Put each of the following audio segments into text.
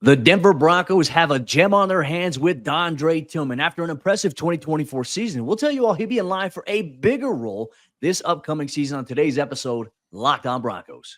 The Denver Broncos have a gem on their hands with Dondrea Tillman. After an impressive 2024 season, we'll tell you all he'll be in line for a bigger role this upcoming season on today's episode, Locked On Broncos.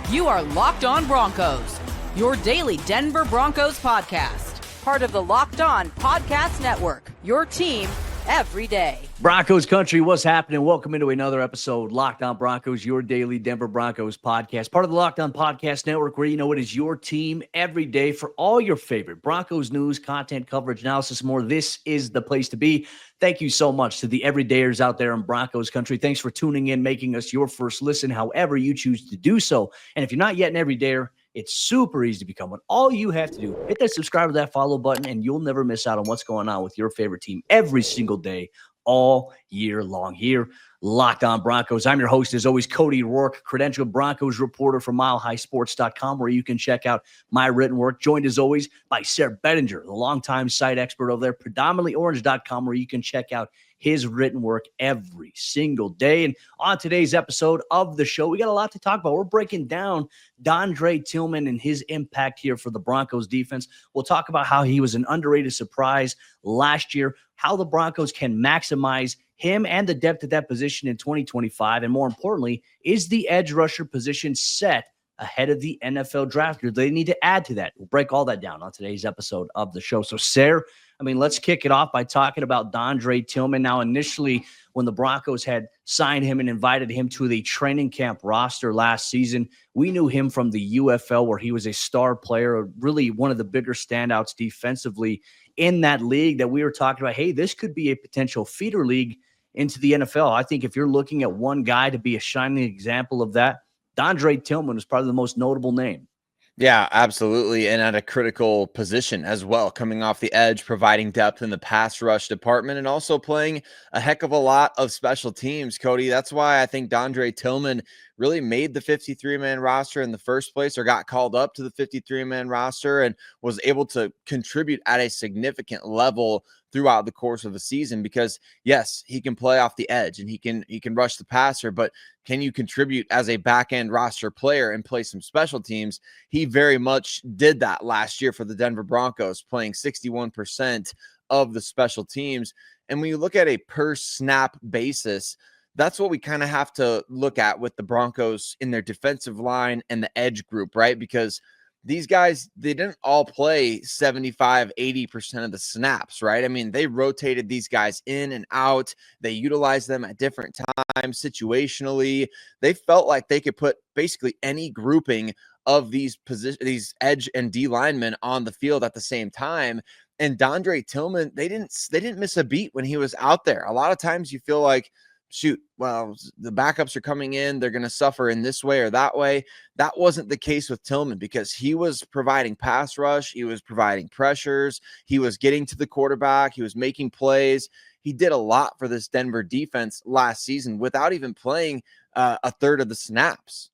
You are Locked On Broncos, your daily Denver Broncos podcast. Part of the Locked On Podcast Network, your team every day. Broncos Country, what's happening? Welcome into another episode, Locked On Broncos, your daily Denver Broncos podcast. Part of the Locked On Podcast Network, where you know it is your team every day for all your favorite Broncos news, content, coverage, analysis, more. This is the place to be. Thank you so much to the everydayers out there in Broncos Country. Thanks for tuning in, making us your first listen, however you choose to do so. And if you're not yet an everydayer, it's super easy to become one. All you have to do, hit that subscribe or that follow button, and you'll never miss out on what's going on with your favorite team every single day, all year long. Here, Locked On Broncos. I'm your host, as always, Cody Roark, credentialed Broncos reporter from MileHighSports.com, where you can check out my written work. Joined, as always, by Sayre Bedinger, the longtime site expert over there, predominantlyorange.com, where you can check out his written work every single day. And on today's episode of the show, we got a lot to talk about. We're breaking down Dondrea Tillman and his impact here for the Broncos defense. We'll talk about how he was an underrated surprise last year, how the Broncos can maximize him and the depth at that position in 2025. And more importantly, is the edge rusher position set ahead of the NFL draft? Or do they need to add to that? We'll break all that down on today's episode of the show. So, Sayre, let's kick it off by talking about Dondrea Tillman. Now, initially, when the Broncos had signed him and invited him to the training camp roster last season, we knew him from the UFL, where he was a star player, really one of the bigger standouts defensively in that league, that we were talking about, hey, this could be a potential feeder league into the NFL. I think if you're looking at one guy to be a shining example of that, Dondrea Tillman was probably the most notable name. Yeah, absolutely. And at a critical position as well, coming off the edge, providing depth in the pass rush department, and also playing a heck of a lot of special teams, Cody. That's why I think Dondrea Tillman really made the 53-man roster in the first place, or got called up to the 53-man roster and was able to contribute at a significant level throughout the course of the season. Because yes, he can play off the edge and he can rush the passer, but can you contribute as a back-end roster player and play some special teams? He very much did that last year for the Denver Broncos, playing 61% of the special teams. And when you look at a per snap basis, that's what we kind of have to look at with the Broncos in their defensive line and the edge group, right? Because these guys, they didn't all play 75, 80% of the snaps, right? They rotated these guys in and out. They utilized them at different times situationally. They felt like they could put basically any grouping of these edge and D linemen on the field at the same time. And Dondrea Tillman, they didn't miss a beat when he was out there. A lot of times you feel like, shoot, well, the backups are coming in, they're going to suffer in this way or that way. That wasn't the case with Tillman, because he was providing pass rush, he was providing pressures, he was getting to the quarterback, he was making plays. He did a lot for this Denver defense last season without even playing a third of the snaps.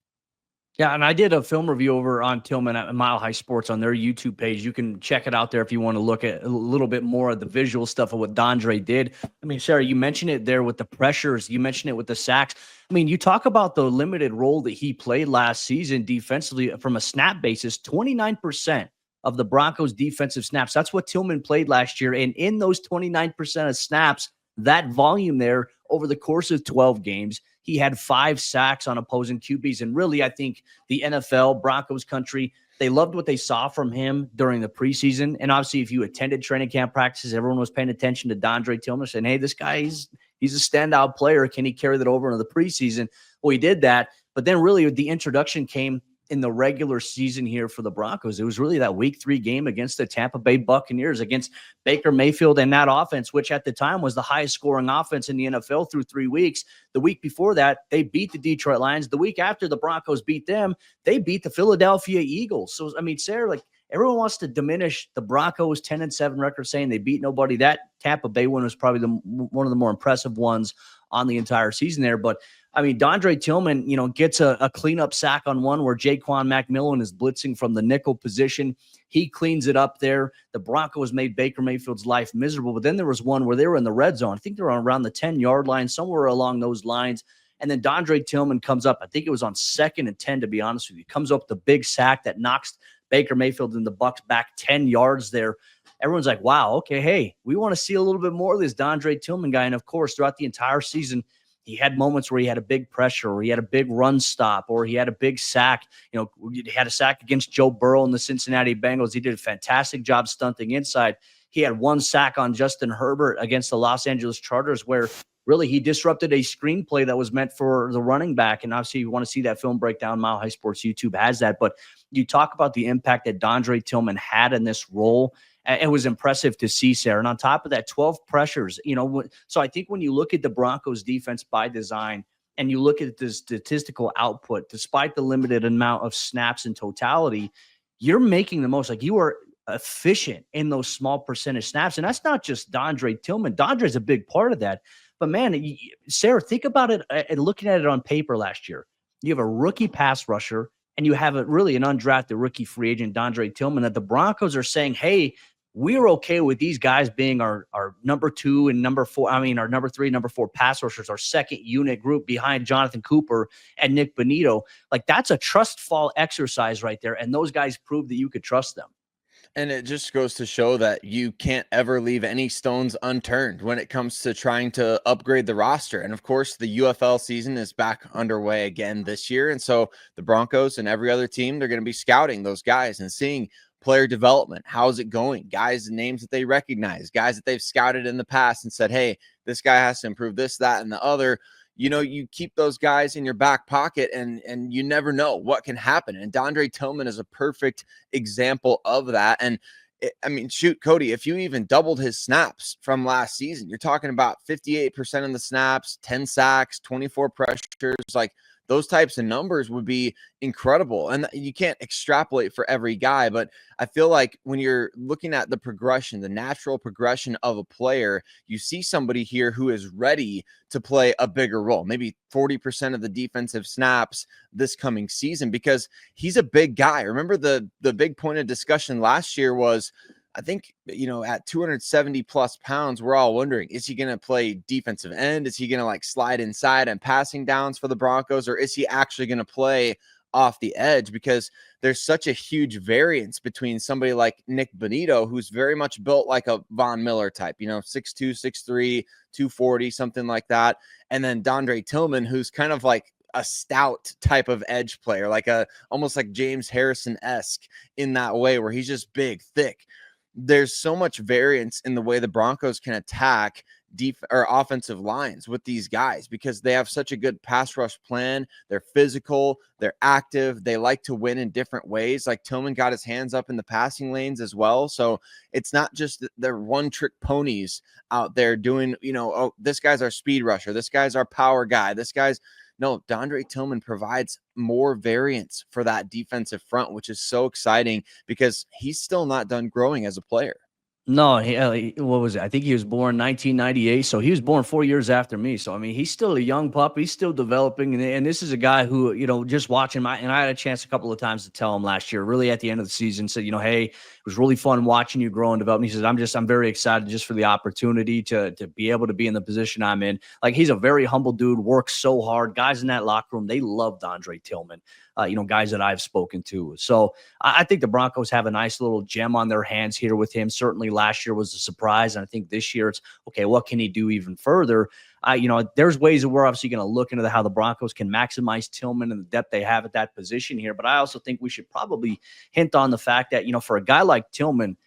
Yeah, and I did a film review over on Tillman at Mile High Sports on their YouTube page. You can check it out there if you want to look at a little bit more of the visual stuff of what Dondrea did. Sayre, you mentioned it there with the pressures. You mentioned it with the sacks. You talk about the limited role that he played last season defensively from a snap basis, 29% of the Broncos defensive snaps. That's what Tillman played last year. And in those 29% of snaps, that volume there over the course of 12 games, he had 5 sacks on opposing QBs. And really, I think the NFL, Broncos Country, they loved what they saw from him during the preseason. And obviously, if you attended training camp practices, everyone was paying attention to Dondrea Tillman, saying, hey, this guy, he's a standout player. Can he carry that over into the preseason? Well, he did that. But then really the introduction came in the regular season here for the Broncos. It was really that week 3 game against the Tampa Bay Buccaneers, against Baker Mayfield and that offense, which at the time was the highest scoring offense in the NFL through 3 weeks. The week before that, they beat the Detroit Lions. The week after the Broncos beat them, they beat the Philadelphia Eagles. So, Sayre, everyone wants to diminish the Broncos' 10-7 record, saying they beat nobody. That Tampa Bay one was probably one of the more impressive ones on the entire season there. But Dondrea Tillman, gets a cleanup sack on one where Jaquan McMillan is blitzing from the nickel position. He cleans it up there. The Broncos made Baker Mayfield's life miserable. But then there was one where they were in the red zone. I think they were around the 10-yard line, somewhere along those lines. And then Dondrea Tillman comes up, I think it was on 2nd and 10, to be honest with you, comes up with the big sack that knocks Baker Mayfield and the Bucs back 10 yards there. Everyone's like, wow, okay, hey, we want to see a little bit more of this Dondrea Tillman guy. And of course, throughout the entire season, he had moments where he had a big pressure, or he had a big run stop, or he had a big sack. He had a sack against Joe Burrow and the Cincinnati Bengals. He did a fantastic job stunting inside. He had one sack on Justin Herbert against the Los Angeles Chargers, where really he disrupted a screenplay that was meant for the running back. And obviously you want to see that film breakdown. Mile High Sports YouTube has that. But you talk about the impact that Dondrea Tillman had in this role. It was impressive to see, Sayre. And on top of that, 12 pressures, so I think when you look at the Broncos defense by design and you look at the statistical output, despite the limited amount of snaps in totality, you're making the most. Like, you are efficient in those small percentage snaps. And that's not just Dondrea Tillman. Dondrea's a big part of that. But man, Sayre, think about it and looking at it on paper last year. You have a rookie pass rusher and you have really an undrafted rookie free agent, Dondrea Tillman, that the Broncos are saying, hey, we're okay with these guys being our number 2 and number 4. I mean, our number 3, number 4 pass rushers, our second unit group behind Jonathon Cooper and Nick Bonitto. Like, that's a trust fall exercise right there. And those guys proved that you could trust them. And it just goes to show that you can't ever leave any stones unturned when it comes to trying to upgrade the roster. And of course, the UFL season is back underway again this year. And so the Broncos and every other team, they're going to be scouting those guys and seeing player development. How's it going? Guys, names that they recognize, guys that they've scouted in the past and said, hey, this guy has to improve this, that, and the other. You keep those guys in your back pocket and you never know what can happen. And Dondrea Tillman is a perfect example of that. And shoot, Cody, if you even doubled his snaps from last season, you're talking about 58% of the snaps, 10 sacks, 24 pressures. Like, those types of numbers would be incredible. And you can't extrapolate for every guy, but I feel like when you're looking at the progression, the natural progression of a player, you see somebody here who is ready to play a bigger role, maybe 40% of the defensive snaps this coming season, because he's a big guy. Remember the big point of discussion last year was, I think, at 270 plus pounds, we're all wondering, is he going to play defensive end? Is he going to slide inside and passing downs for the Broncos? Or is he actually going to play off the edge? Because there's such a huge variance between somebody like Nick Bonitto, who's very much built like a Von Miller type, 6'2", 6'3", 240, something like that. And then Dondrea Tillman, who's kind of like a stout type of edge player, almost like James Harrison-esque in that way, where he's just thick. There's so much variance in the way the Broncos can attack offensive lines with these guys, because they have such a good pass rush plan. They're physical, they're active, they like to win in different ways. Like, Tillman got his hands up in the passing lanes as well. So it's not just they're one-trick ponies out there doing, oh, this guy's our speed rusher, this guy's our power guy, No, Dondrea Tillman provides more variance for that defensive front, which is so exciting because he's still not done growing as a player. No, what was it? I think he was born 1998, so he was born 4 years after me. So, he's still a young pup. He's still developing, and this is a guy who, just watching and I had a chance a couple of times to tell him last year, really at the end of the season, said, hey, it was really fun watching you grow and develop. And he says, I'm very excited just for the opportunity to be able to be in the position I'm in. Like, he's a very humble dude, works so hard. Guys in that locker room, they love Dondrea Tillman. Guys that I've spoken to. So I think the Broncos have a nice little gem on their hands here with him. Certainly last year was a surprise. And I think this year it's, okay, what can he do even further? There's ways that we're obviously going to look into how the Broncos can maximize Tillman and the depth they have at that position here. But I also think we should probably hint on the fact that, for a guy like Tillman,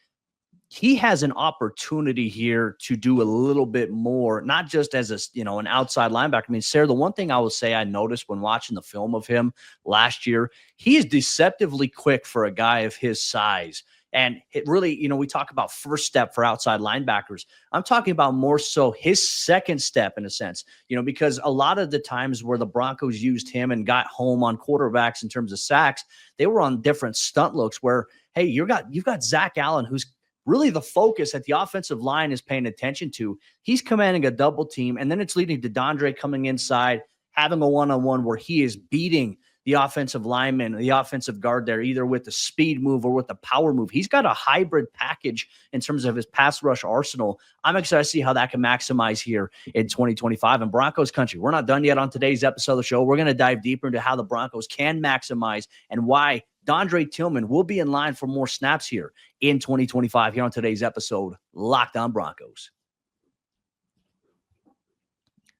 he has an opportunity here to do a little bit more, not just as an outside linebacker. Sayre, the one thing I will say I noticed when watching the film of him last year, he is deceptively quick for a guy of his size. And it really, we talk about first step for outside linebackers. I'm talking about more so his second step in a sense, because a lot of the times where the Broncos used him and got home on quarterbacks in terms of sacks, they were on different stunt looks where, hey, you've got Zach Allen, who's really the focus that the offensive line is paying attention to. He's commanding a double team, and then it's leading to Dondrea coming inside, having a one-on-one where he is beating the offensive lineman, the offensive guard there, either with the speed move or with the power move. He's got a hybrid package in terms of his pass rush arsenal. I'm excited to see how that can maximize here in 2025. And Broncos Country, we're not done yet on today's episode of the show. We're going to dive deeper into how the Broncos can maximize and why Dondrea Tillman will be in line for more snaps here in 2025 here on today's episode, Locked On Broncos.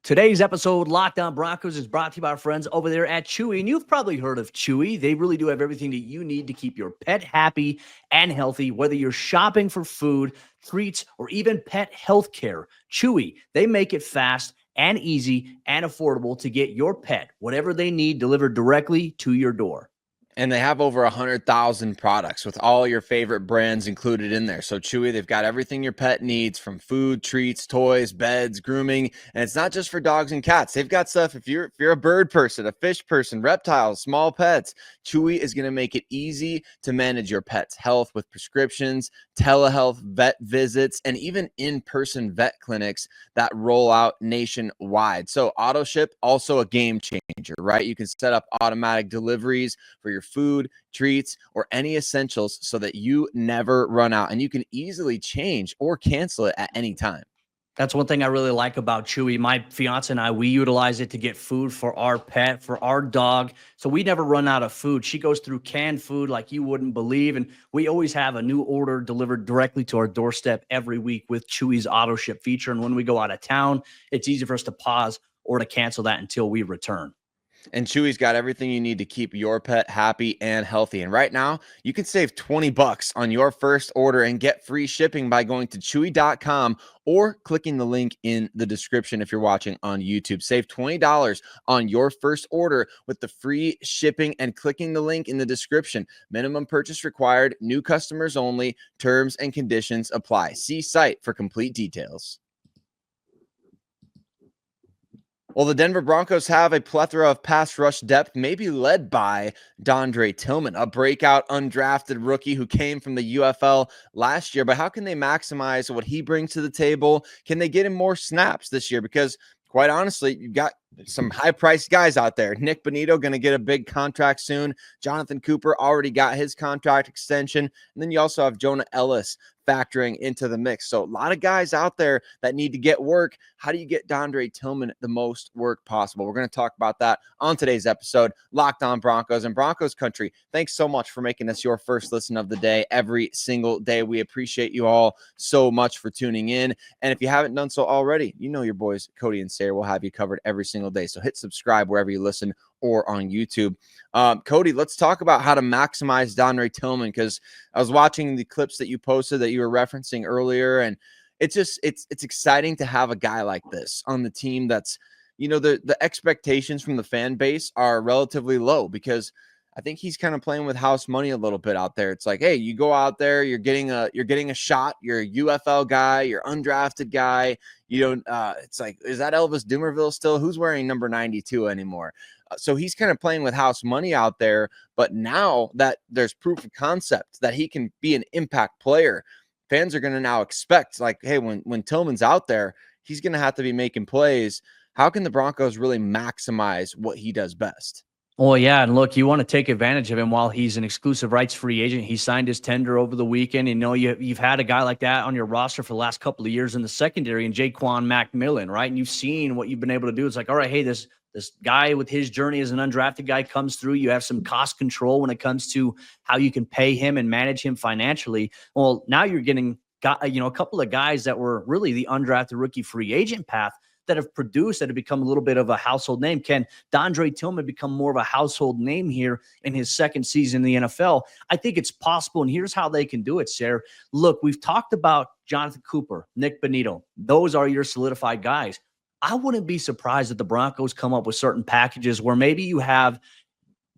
Today's episode, Locked On Broncos, is brought to you by our friends over there at Chewy. And you've probably heard of Chewy. They really do have everything that you need to keep your pet happy and healthy, whether you're shopping for food, treats, or even pet health care. Chewy, they make it fast and easy and affordable to get your pet whatever they need delivered directly to your door. And they have over 100,000 products with all your favorite brands included in there. So Chewy, they've got everything your pet needs, from food, treats, toys, beds, grooming. And it's not just for dogs and cats. They've got stuff if you're a bird person, a fish person, reptiles, small pets. Chewy is going to make it easy to manage your pet's health with prescriptions, telehealth, vet visits, and even in-person vet clinics that roll out nationwide. So auto ship, also a game changer, right? You can set up automatic deliveries for your food, treats, or any essentials so that you never run out, and you can easily change or cancel it at any time. That's one thing I really like about Chewy. My fiance and I, we utilize it to get food for our pet, for our dog. So we never run out of food. She goes through canned food like you wouldn't believe. And we always have a new order delivered directly to our doorstep every week with Chewy's auto ship feature. And when we go out of town, it's easy for us to pause or to cancel that until we return. And Chewy's got everything you need to keep your pet happy and healthy. And right now, you can save $20 on your first order and get free shipping by going to chewy.com or clicking the link in the description if you're watching on YouTube. Save $20 on your first order with the free shipping and clicking the link in the description. Minimum purchase required, new customers only, terms and conditions apply. See site for complete details. Well, the Denver Broncos have a plethora of pass rush depth, maybe led by Dondrea Tillman, a breakout undrafted rookie who came from the UFL last year. But how can they maximize what he brings to the table? Can they get him more snaps this year? Because quite honestly, you've got some high-priced guys out there. Nick Bonitto going to get a big contract soon. Jonathon Cooper already got his contract extension. And then you also have Jonah Elliss factoring into the mix. So a lot of guys out there that need to get work. How do you get Dondrea Tillman the most work possible? We're going to talk about that on today's episode, Locked On Broncos and Broncos Country. Thanks so much for making us your first listen of the day every single day. We appreciate you all so much for tuning in. And if you haven't done so already, you know your boys, Cody and Sayre, will have you covered every single day. So hit subscribe wherever you listen or on YouTube. Cody, let's talk about how to maximize Dondrea Tillman, because I was watching the clips that you posted that you were referencing earlier, and it's exciting to have a guy like this on the team that's, you know, the expectations from the fan base are relatively low, because I think he's kind of playing with house money a little bit out there. It's like, hey, you go out there, you're getting a shot, you're a UFL guy, you're undrafted guy. You don't, it's like, is that Elvis Dumervil still? Who's wearing number 92 anymore? So he's kind of playing with house money out there. But now that there's proof of concept that he can be an impact player, fans are going to now expect, like, hey, when Tillman's out there, he's going to have to be making plays. How can the Broncos really maximize what he does best? Well, yeah, and look, you want to take advantage of him while he's an exclusive rights free agent. He signed his tender over the weekend. You know, you've had a guy like that on your roster for the last couple of years in the secondary, and Jaquan McMillan, right? And you've seen what you've been able to do. It's like, all right, hey, this guy with his journey as an undrafted guy comes through. You have some cost control when it comes to how you can pay him and manage him financially. Well, now you're getting a couple of guys that were really the undrafted rookie free agent path that have produced, that have become a little bit of a household name. Can Dondrea Tillman become more of a household name here in his second season in the NFL? I think it's possible, and here's how they can do it, Sayre. Look, we've talked about Jonathon Cooper, Nick Bonitto. Those are your solidified guys. I wouldn't be surprised if the Broncos come up with certain packages where maybe you have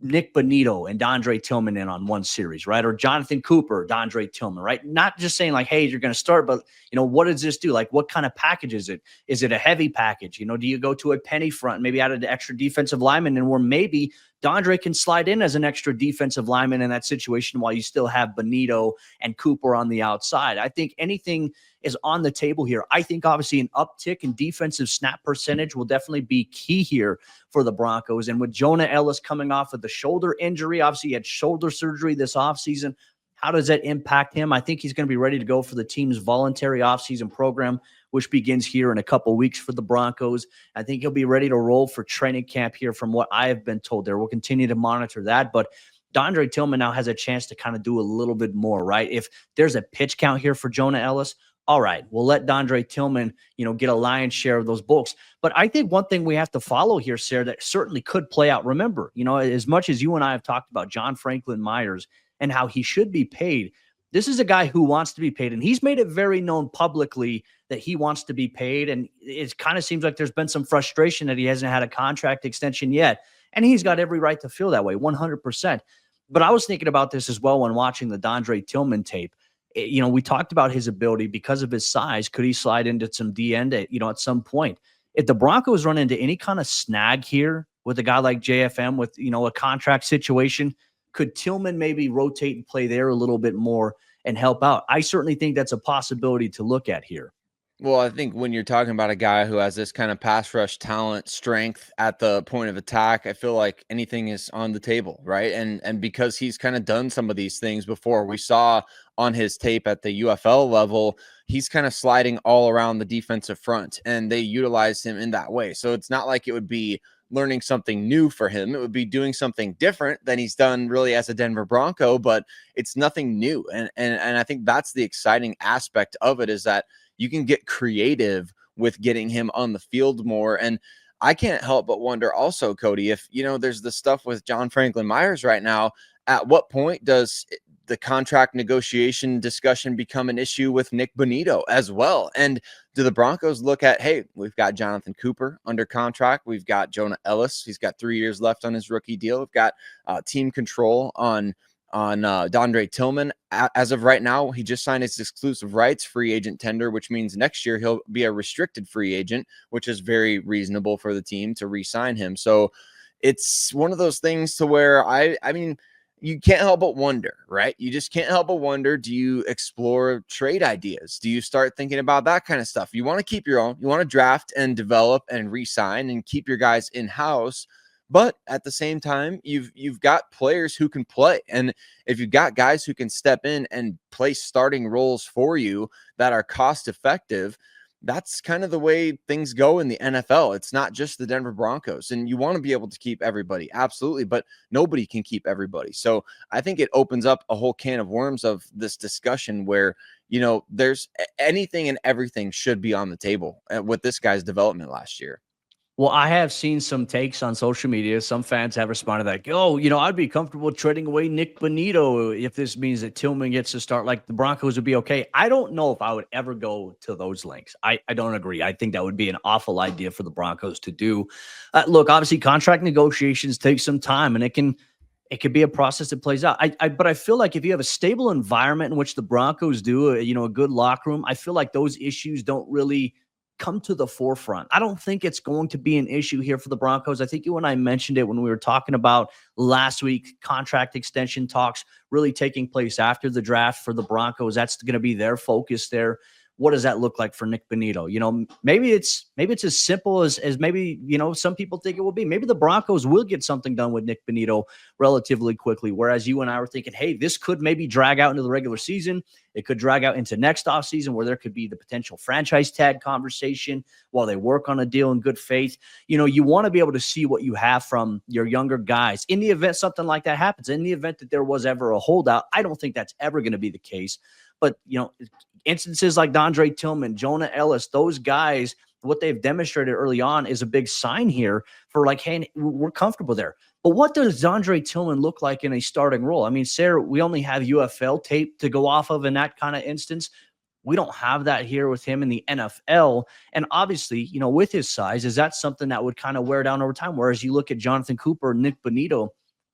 Nick Bonitto and Dondrea Tillman in on one series, right? Or Jonathon Cooper, Dondrea Tillman, right? Not just saying like, hey, you're going to start, but, you know, what does this do? Like, what kind of package is it? Is it a heavy package? You know, do you go to a penny front, maybe add an extra defensive lineman, and where maybe Dondrea can slide in as an extra defensive lineman in that situation while you still have Bonitto and Cooper on the outside. I think anything is on the table here. I think obviously an uptick in defensive snap percentage will definitely be key here for the Broncos. And with Jonah Elliss coming off of the shoulder injury, obviously he had shoulder surgery this offseason. How does that impact him? I think he's going to be ready to go for the team's voluntary offseason program, which begins here in a couple weeks for the Broncos. I think he'll be ready to roll for training camp here from what I have been told there. We'll continue to monitor that. But Dondrea Tillman now has a chance to kind of do a little bit more, right? If there's a pitch count here for Jonah Elliss, all right, we'll let Dondrea Tillman, get a lion's share of those bulks. But I think one thing we have to follow here, Sayre, that certainly could play out. Remember, as much as you and I have talked about John Franklin Myers and how he should be paid, this is a guy who wants to be paid, and he's made it very known publicly that he wants to be paid, and it kind of seems like there's been some frustration that he hasn't had a contract extension yet, and he's got every right to feel that way, 100%. But I was thinking about this as well when watching the Dondrea Tillman tape. We talked about his ability because of his size. Could he slide into some D-end at some point? If the Broncos run into any kind of snag here with a guy like JFM with, a contract situation, could Tillman maybe rotate and play there a little bit more and help out? I certainly think that's a possibility to look at here. Well, I think when you're talking about a guy who has this kind of pass rush talent, strength at the point of attack, I feel like anything is on the table, right? And because he's kind of done some of these things before, we saw on his tape at the UFL level, he's kind of sliding all around the defensive front, and they utilized him in that way. So it's not like it would be learning something new for him. It would be doing something different than he's done really as a Denver Bronco, but it's nothing new. And I think that's the exciting aspect of it, is that you can get creative with getting him on the field more. And I can't help but wonder also, Cody, if, there's the stuff with John Franklin Myers right now, at what point does the contract negotiation discussion become an issue with Nick Bonitto as well? And do the Broncos look at, hey, we've got Jonathan Cooper under contract. We've got Jonah Elliss. He's got 3 years left on his rookie deal. We've got team control on Dondrea Tillman. As of right now, he just signed his exclusive rights free agent tender, which means next year he'll be a restricted free agent, which is very reasonable for the team to re-sign him. So it's one of those things to where I mean, you can't help but wonder, right? You just can't help but wonder, do you explore trade ideas? Do you start thinking about that kind of stuff? You want to keep your own, you want to draft and develop and re-sign and keep your guys in-house. But at the same time, you've got players who can play. And if you've got guys who can step in and play starting roles for you that are cost effective, that's kind of the way things go in the NFL. It's not just the Denver Broncos, and you want to be able to keep everybody. Absolutely. But nobody can keep everybody. So I think it opens up a whole can of worms of this discussion where, there's anything and everything should be on the table with this guy's development last year. Well, I have seen some takes on social media. Some fans have responded like, I'd be comfortable trading away Nick Bonitto if this means that Tillman gets to start. Like, the Broncos would be okay. I don't know if I would ever go to those lengths. I don't agree. I think that would be an awful idea for the Broncos to do. Look, obviously, contract negotiations take some time, and it could be a process that plays out. But I feel like if you have a stable environment in which the Broncos do, a good locker room, I feel like those issues don't really come to the forefront. I don't think it's going to be an issue here for the Broncos. I think you and I mentioned it when we were talking about last week, contract extension talks really taking place after the draft for the Broncos. That's going to be their focus there. What does that look like for Nick Bonitto? Maybe it's as simple as maybe, some people think it will be. Maybe the Broncos will get something done with Nick Bonitto relatively quickly. Whereas you and I were thinking, hey, this could maybe drag out into the regular season. It could drag out into next offseason where there could be the potential franchise tag conversation while they work on a deal in good faith. You want to be able to see what you have from your younger guys in the event something like that happens. In the event that there was ever a holdout, I don't think that's ever going to be the case. But, instances like Dondrea Tillman, Jonah Elliss, those guys, what they've demonstrated early on is a big sign here for like, hey, we're comfortable there. But what does Dondrea Tillman look like in a starting role? I mean, Sayre, we only have UFL tape to go off of in that kind of instance. We don't have that here with him in the NFL. And obviously, with his size, is that something that would kind of wear down over time? Whereas you look at Jonathan Cooper and Nick Bonitto,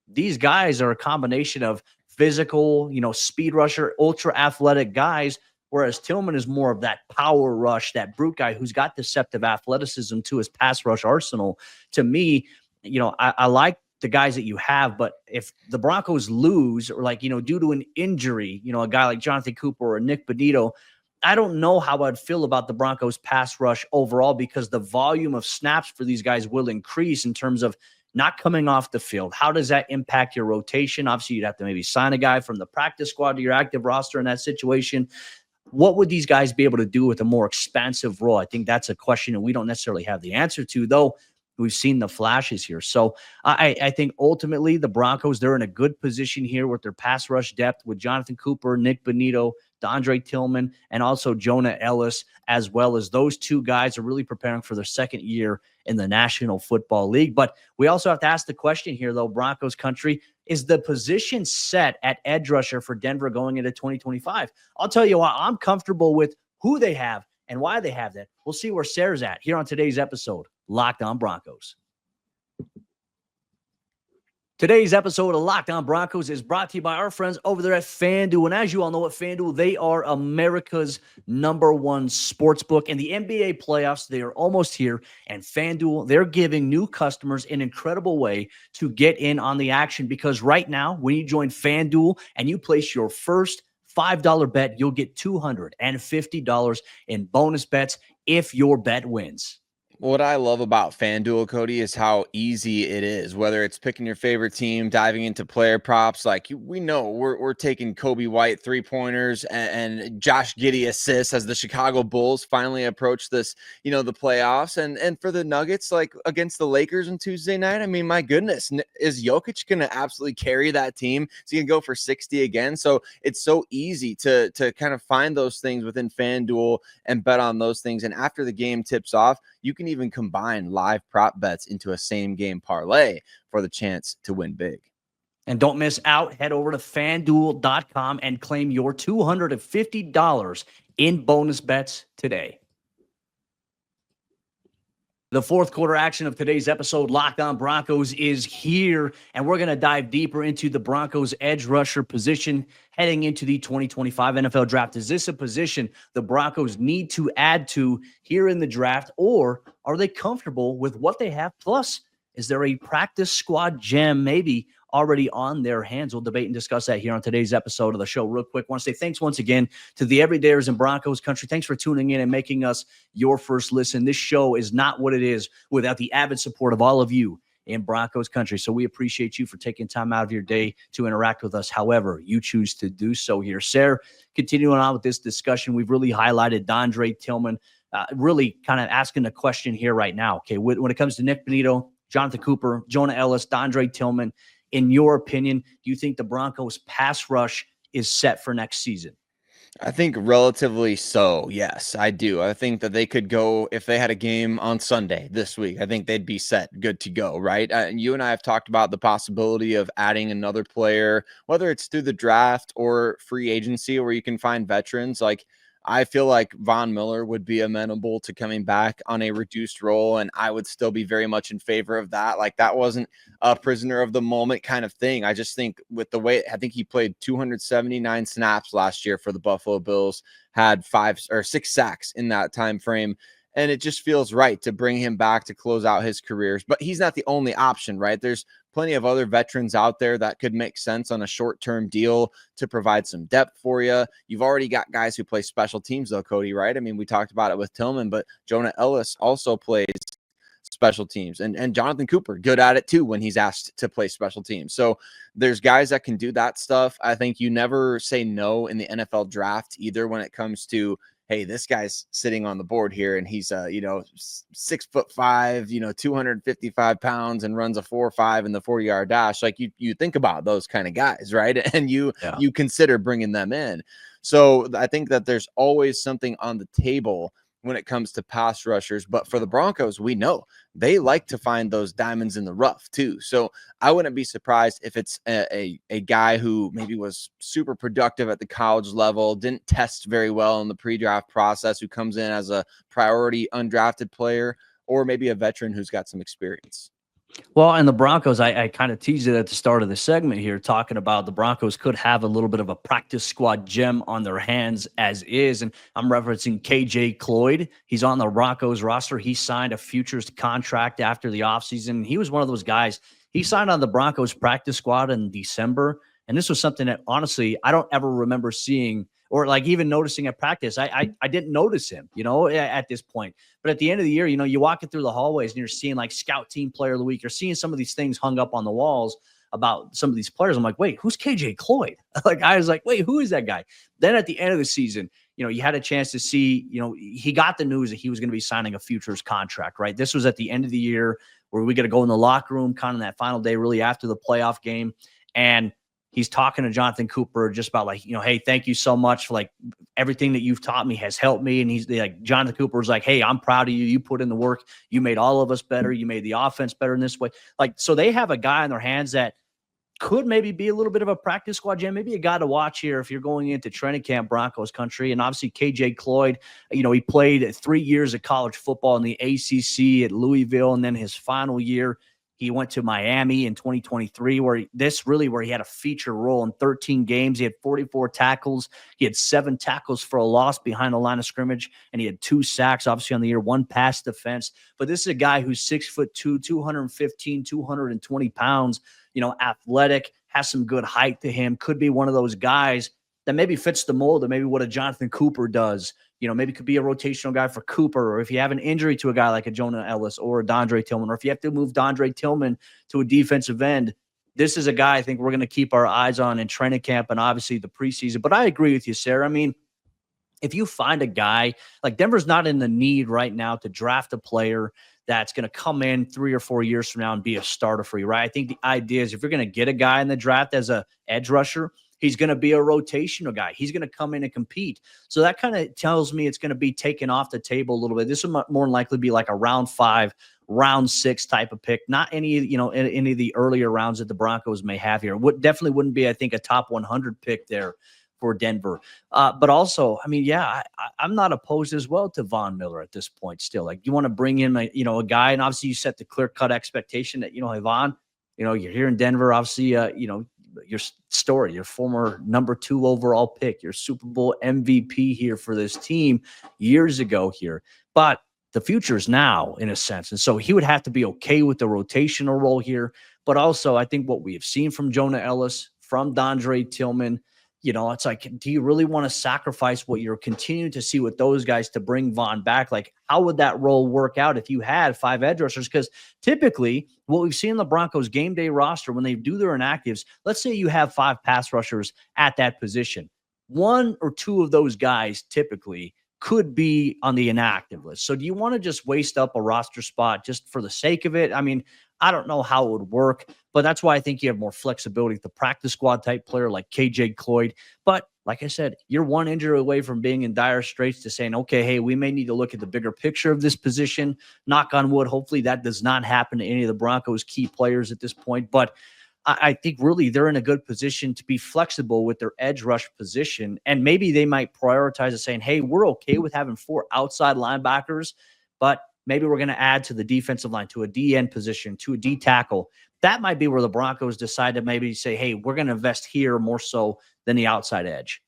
these guys are a combination of physical, speed rusher, ultra athletic guys, whereas Tillman is more of that power rush, that brute guy who's got deceptive athleticism to his pass rush arsenal. To me, I like the guys that you have. But if the Broncos lose, or like, due to an injury, a guy like Jonathan Cooper or Nick Bonitto, I don't know how I'd feel about the Broncos pass rush overall, because the volume of snaps for these guys will increase in terms of not coming off the field. How does that impact your rotation? Obviously, you'd have to maybe sign a guy from the practice squad to your active roster in that situation. What would these guys be able to do with a more expansive role? I think that's a question that we don't necessarily have the answer to, though we've seen the flashes here. So I think ultimately the Broncos, they're in a good position here with their pass rush depth with Jonathan Cooper, Nick Bonitto, Dondrea Tillman, and also Jonah Elliss, as well as those two guys are really preparing for their second year in the National Football League. But we also have to ask the question here, though, Broncos Country, is the position set at edge rusher for Denver going into 2025? I'll tell you what, I'm comfortable with who they have and why they have that. We'll see where Sayre's at here on today's episode, Locked On Broncos. Today's episode of Locked On Broncos is brought to you by our friends over there at FanDuel. And as you all know at FanDuel, they are America's #1 sportsbook. And the NBA playoffs, they are almost here. And FanDuel, they're giving new customers an incredible way to get in on the action. Because right now, when you join FanDuel and you place your first $5 bet, you'll get $250 in bonus bets if your bet wins. What I love about FanDuel, Cody, is how easy it is. Whether it's picking your favorite team, diving into player props, we know we're taking Kobe White 3-pointers and Josh Giddey assists as the Chicago Bulls finally approach this, the playoffs. And for the Nuggets, against the Lakers on Tuesday night, I mean, my goodness, is Jokic going to absolutely carry that team? Is he going to go for 60 again? So it's so easy to kind of find those things within FanDuel and bet on those things. And after the game tips off, you can even combine live prop bets into a same game parlay for the chance to win big. And don't miss out. Head over to FanDuel.com and claim your $250 in bonus bets today. The fourth quarter action of today's episode, Locked On Broncos, is here, and we're going to dive deeper into the Broncos edge rusher position heading into the 2025 NFL Draft. Is this a position the Broncos need to add to here in the draft, or are they comfortable with what they have? Plus, is there a practice squad gem maybe already on their hands? We'll debate and discuss that here on today's episode of the show. Real quick, I want to say thanks once again to the everydayers in Broncos Country. Thanks for tuning in and making us your first listen. This show is not what it is without the avid support of all of you in Broncos Country. So we appreciate you for taking time out of your day to interact with us, however you choose to do so here. Sayre, continuing on with this discussion, we've really highlighted Dondrea Tillman, really kind of asking the question here right now. Okay, when it comes to Nick Bonitto, Jonathan Cooper, Jonah Elliss, Dondrea Tillman, in your opinion, do you think the Broncos pass rush is set for next season? I think relatively so. Yes, I do. I think that they could go, if they had a game on Sunday this week, I think they'd be set, good to go, right? And you and I have talked about the possibility of adding another player, whether it's through the draft or free agency, where you can find veterans. I feel like Von Miller would be amenable to coming back on a reduced role, and I would still be very much in favor of that. That wasn't a prisoner of the moment kind of thing. I just think with the way, I think he played 279 snaps last year for the Buffalo Bills, had 5 or 6 sacks in that time frame. And it just feels right to bring him back to close out his careers. But he's not the only option, right? There's plenty of other veterans out there that could make sense on a short-term deal to provide some depth for you. You've already got guys who play special teams, though, Cody, right? I mean, we talked about it with Tillman, but Jonah Elliss also plays special teams, and Jonathan Cooper, good at it too when he's asked to play special teams. So there's guys that can do that stuff. I think you never say no in the NFL draft either when it comes to, hey, this guy's sitting on the board here and he's 6'5", 255 pounds and runs a 4.5 in the 40-yard dash. You think about those kind of guys, right? And you consider bringing them in. So I think that there's always something on the table when it comes to pass rushers. But for the Broncos, we know they like to find those diamonds in the rough too. So I wouldn't be surprised if it's a guy who maybe was super productive at the college level, didn't test very well in the pre-draft process, who comes in as a priority undrafted player, or maybe a veteran who's got some experience. Well, and the Broncos, I kind of teased it at the start of the segment here, talking about the Broncos could have a little bit of a practice squad gem on their hands as is. And I'm referencing KJ Cloyd. He's on the Broncos roster. He signed a futures contract after the offseason. He was one of those guys He signed on the Broncos practice squad in December. And this was something that, honestly, I don't ever remember seeing or like even noticing at practice. I didn't notice him, at this point. But at the end of the year, you walking through the hallways and you're seeing like scout team player of the week. You're seeing some of these things hung up on the walls about some of these players. I'm like, wait, who's KJ Cloyd? Like, I was like, wait, who is that guy? Then at the end of the season, you had a chance to see, he got the news that he was going to be signing a futures contract, right? This was at the end of the year where we got to go in the locker room kind of that final day, really after the playoff game. And he's talking to Jonathan Cooper just about like, hey, thank you so much for like everything that you've taught me has helped me. And he's like, Jonathan Cooper was like, hey, I'm proud of you. You put in the work. You made all of us better. You made the offense better in this way. Like, so they have a guy in their hands that could maybe be a little bit of a practice squad, Jim, maybe a guy to watch here if you're going into training camp Broncos country. And obviously KJ Cloyd, he played 3 years of college football in the ACC at Louisville. And then his final year, he went to Miami in 2023, where he had a feature role in 13 games. He had 44 tackles. He had 7 tackles for a loss behind the line of scrimmage, and he had 2 sacks, obviously, on the year, 1 pass defense. But this is a guy who's 6'2", 215, 220 pounds, athletic, has some good height to him, could be one of those guys that maybe fits the mold of maybe what a Jonathan Cooper does. Maybe could be a rotational guy for Cooper, or if you have an injury to a guy like a Jonah Elliss or a Dondrea Tillman, or if you have to move Dondrea Tillman to a defensive end, this is a guy I think we're going to keep our eyes on in training camp and obviously the preseason. But I agree with you, Sayre. I mean, if you find a guy, like Denver's not in the need right now to draft a player that's going to come in 3 or 4 years from now and be a starter for you, right? I think the idea is if you're going to get a guy in the draft as a edge rusher, he's going to be a rotational guy. He's going to come in and compete. So that kind of tells me it's going to be taken off the table a little bit. This would more than likely be like a round 5, round 6 type of pick, not any of the earlier rounds that the Broncos may have here. Definitely wouldn't be, I think, a top 100 pick there for Denver. But also, I mean, yeah, I'm not opposed as well to Von Miller at this point still. Like, you want to bring in a guy, and obviously you set the clear-cut expectation that, hey, Von, you're here in Denver, obviously, your story, your former number 2 overall pick, your Super Bowl MVP here for this team years ago here. But the future is now, in a sense. And so he would have to be okay with the rotational role here. But also, I think what we have seen from Jonah Elliss, from Dondrea Tillman, it's like, do you really want to sacrifice what you're continuing to see with those guys to bring Von back? Like, how would that role work out if you had 5 edge rushers? Because typically what we've seen in the Broncos game day roster, when they do their inactives, let's say you have 5 pass rushers at that position. 1 or 2 of those guys typically could be on the inactive list. So do you want to just waste up a roster spot just for the sake of it? I mean, I don't know how it would work, but that's why I think you have more flexibility with the practice squad type player like KJ Cloyd. But like I said, you're 1 injury away from being in dire straits to saying, okay, hey, we may need to look at the bigger picture of this position. Knock on wood. Hopefully that does not happen to any of the Broncos' key players at this point. But I think really they're in a good position to be flexible with their edge rush position. And maybe they might prioritize it saying, hey, we're okay with having 4 outside linebackers, but maybe we're going to add to the defensive line, to a D-end position, to a D tackle. That might be where the Broncos decide to maybe say, hey, we're going to invest here more so than the outside edge.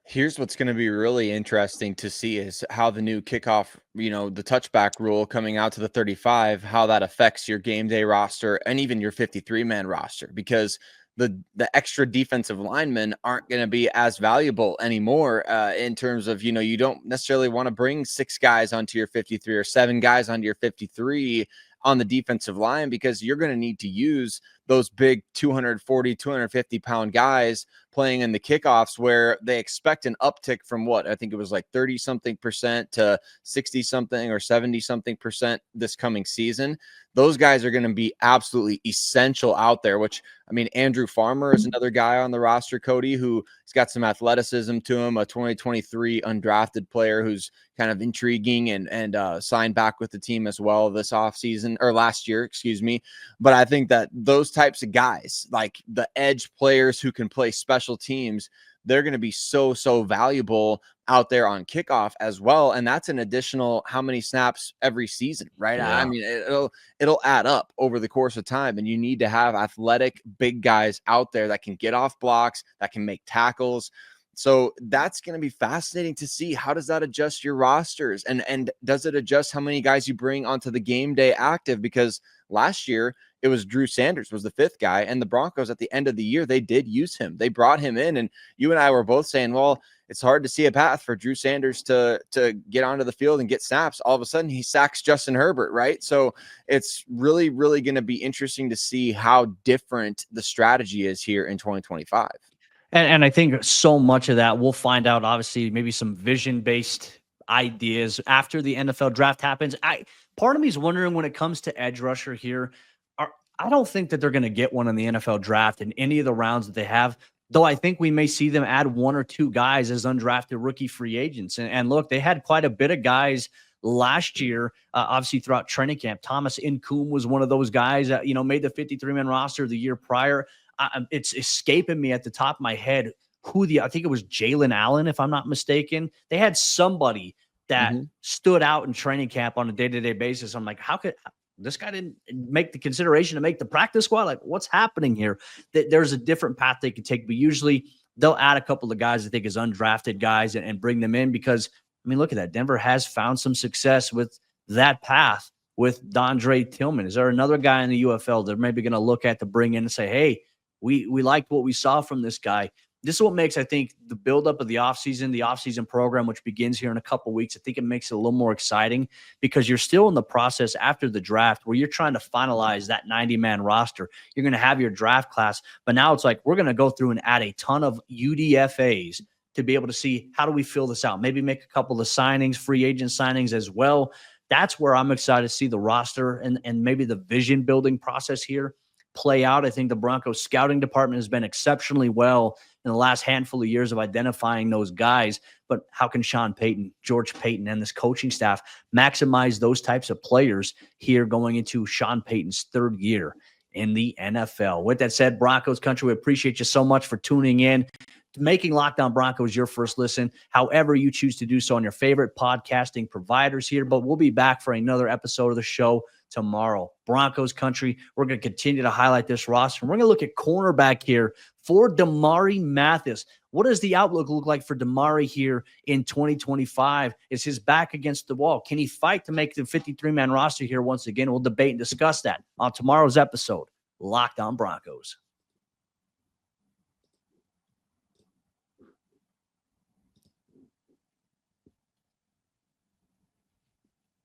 Here's what's going to be really interesting to see is how the new kickoff, the touchback rule coming out to the 35, how that affects your game day roster and even your 53-man roster, because the extra defensive linemen aren't going to be as valuable anymore in terms of, you don't necessarily want to bring 6 guys onto your 53 or 7 guys onto your 53 on the defensive line, because you're going to need to use those big 240, 250 pound guys playing in the kickoffs, where they expect an uptick from what I think it was like 30 something percent to 60 something or 70 something percent this coming season. Those guys are going to be absolutely essential out there, which, I mean, Andrew Farmer is another guy on the roster, Cody, who's got some athleticism to him, a 2023 undrafted player who's kind of intriguing and signed back with the team as well this offseason, or last year, excuse me. But I think that those types of guys, like the edge players who can play special teams, they're going to be so valuable out there on kickoff as well. And that's an additional how many snaps every season, right? Yeah. I mean, it'll add up over the course of time, and you need to have athletic big guys out there that can get off blocks, that can make tackles. So that's going to be fascinating to see. How does that adjust your rosters? And does it adjust how many guys you bring onto the game day active? Because last year it was Drew Sanders was the fifth guy. And the Broncos at the end of the year, they did use him. They brought him in. And you and I were both saying, well, it's hard to see a path for Drew Sanders to get onto the field and get snaps. All of a sudden, he sacks Justin Herbert, right? So it's really, really going to be interesting to see how different the strategy is here in 2025. And I think so much of that we'll find out, obviously, maybe some vision-based ideas after the NFL draft happens. Part of me is wondering when it comes to edge rusher here, I don't think that they're going to get one in the NFL draft in any of the rounds that they have, though I think we may see them add one or two guys as undrafted rookie free agents. And look, they had quite a bit of guys last year, obviously throughout training camp. Thomas Incoom was one of those guys that, made the 53-man roster the year prior. It's escaping me at the top of my head I think it was Jalen Allen, if I'm not mistaken. They had somebody that stood out in training camp on a day-to-day basis. I'm like, how could this guy didn't make the consideration to make the practice squad? Like, what's happening here? There's a different path they could take, but usually they'll add a couple of guys I think is undrafted guys and bring them in because, look at that. Denver has found some success with that path with Dondrea Tillman. Is there another guy in the UFL they're maybe going to look at to bring in and say, hey, we liked what we saw from this guy? This is what makes, I think, the buildup of the offseason program, which begins here in a couple of weeks, I think it makes it a little more exciting because you're still in the process after the draft where you're trying to finalize that 90-man roster. You're going to have your draft class, but now it's like we're going to go through and add a ton of UDFAs to be able to see how do we fill this out, maybe make a couple of signings, free agent signings as well. That's where I'm excited to see the roster and maybe the vision building process here play out. I think the Broncos scouting department has been exceptionally well in the last handful of years of identifying those guys. But how can Sean Payton, George Payton, and this coaching staff maximize those types of players here going into Sean Payton's third year in the NFL? With that said, Broncos Country, we appreciate you so much for tuning in, making Locked On Broncos your first listen, however you choose to do so on your favorite podcasting providers here. But we'll be back for another episode of the show tomorrow. Broncos Country, we're going to continue to highlight this roster. We're going to look at cornerback here for Damari Mathis. What does the outlook look like for Damari here in 2025? Is his back against the wall? Can he fight to make the 53-man roster here once again? We'll debate and discuss that on tomorrow's episode, Locked On Broncos.